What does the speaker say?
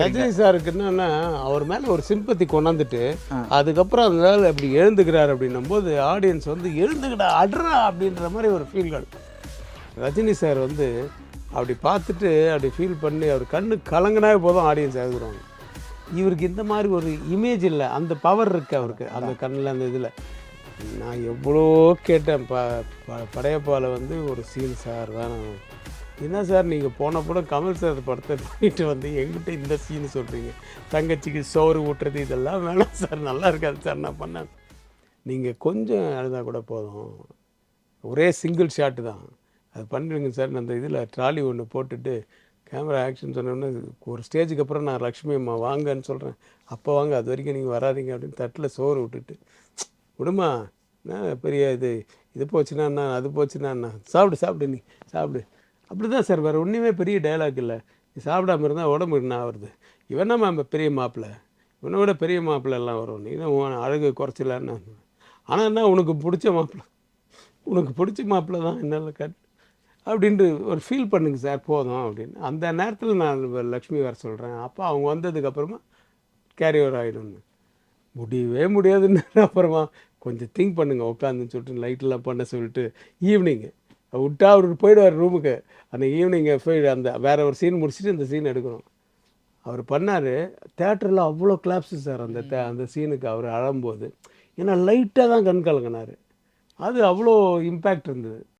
ரஜினி சாருக்கு என்னன்னா அவர் மேலே ஒரு சிம்பத்தி கொண்டாந்துட்டு அதுக்கப்புறம் அதனால அப்படி எழுந்துக்கிறார் அப்படின்னும் போது ஆடியன்ஸ் வந்து எழுந்துக்கிடா அட்ரா அப்படின்ற மாதிரி ஒரு ஃபீல்கள். ரஜினி சார் வந்து அப்படி பார்த்துட்டு அப்படி ஃபீல் பண்ணி அவர் கண்ணு கலங்கினாவே போதும் ஆடியன்ஸ் எழுதுறாங்க. இவருக்கு இந்த மாதிரி ஒரு இமேஜ் இல்லை, அந்த பவர் இருக்குது அவருக்கு அந்த கண்ணில் அந்த இதில். நான் எவ்வளோ கேட்டேன் படையப்பாவில் வந்து ஒரு சீன் சார் தான். என்ன சார் நீங்கள் போன படம் கமல் சார் படத்தை பண்ணிட்டு வந்து எங்கிட்ட இந்த சீன் சொல்கிறீங்க, தங்கச்சிக்கு சோறு ஊட்டுறது இதெல்லாம் வேணாம் சார், நல்லா இருக்காது சார் நான் பண்ணேன். நீங்கள் கொஞ்சம் அழுதா கூட போதும், ஒரே சிங்கிள் ஷாட்டு தான் அது பண்ணிடுங்க சார். அந்த இதில் ட்ராலி ஒன்று போட்டுட்டு கேமரா ஆக்ஷன் சொன்னோன்னே ஒரு ஸ்டேஜுக்கு அப்புறம் நான் லக்ஷ்மி அம்மா வாங்கன்னு சொல்கிறேன், அப்போ வாங்க, அது வரைக்கும் நீங்கள் வராதிங்க அப்படின்னு தட்டில் சோறு விட்டுட்டு விடுமா பெரிய இது போச்சுன்னா என்ன, அது போச்சுன்னா என்ன, சாப்பிடு நீ சாப்பிடு. அப்படி தான் சார், வேறு ஒன்றுமே பெரிய டைலாக் இல்லை. நீ சாப்பிடாம இருந்தால் உடம்பு என்ன ஆகுறது, இவனா நம்ம பெரிய மாப்பிள்ளை, இவனை விட பெரிய மாப்பிள்ளை எல்லாம் வரும், நீ தான் அழகு குறைச்சிடலான்னு. ஆனால் என்ன உனக்கு பிடிச்ச மாப்பிள்ளை, உனக்கு பிடிச்ச மாப்பிள்ளை தான் என்னால் கட் அப்படின்ட்டு ஒரு ஃபீல் பண்ணுங்க சார் போதும் அப்படின்னு. அந்த நேரத்தில் நான் லக்ஷ்மி வர சொல்கிறேன். அப்போ அவங்க வந்ததுக்கப்புறமா கேரி ஓவர் ஆகிடும்னு முடியவே முடியாதுன்னு அப்புறமா கொஞ்சம் திங்க் பண்ணுங்கள் உட்காந்துன்னு சொல்லிட்டு லைட்டெல்லாம் பண்ண சொல்லிட்டு ஈவினிங்கு விட்டா அவர் போயிடுவார் ரூமுக்கு. அந்த ஈவினிங்கை போய் அந்த வேறு ஒரு சீன் முடிச்சுட்டு இந்த சீன் எடுக்கணும். அவர் பண்ணார். தேட்டரில் அவ்வளோ கிளாப்ஸு சார் அந்த சீனுக்கு அவர் அழும்போது. ஏன்னா லைட்டாக தான் கண் கலங்கினார். அது அவ்வளோ இம்பேக்ட் இருந்தது.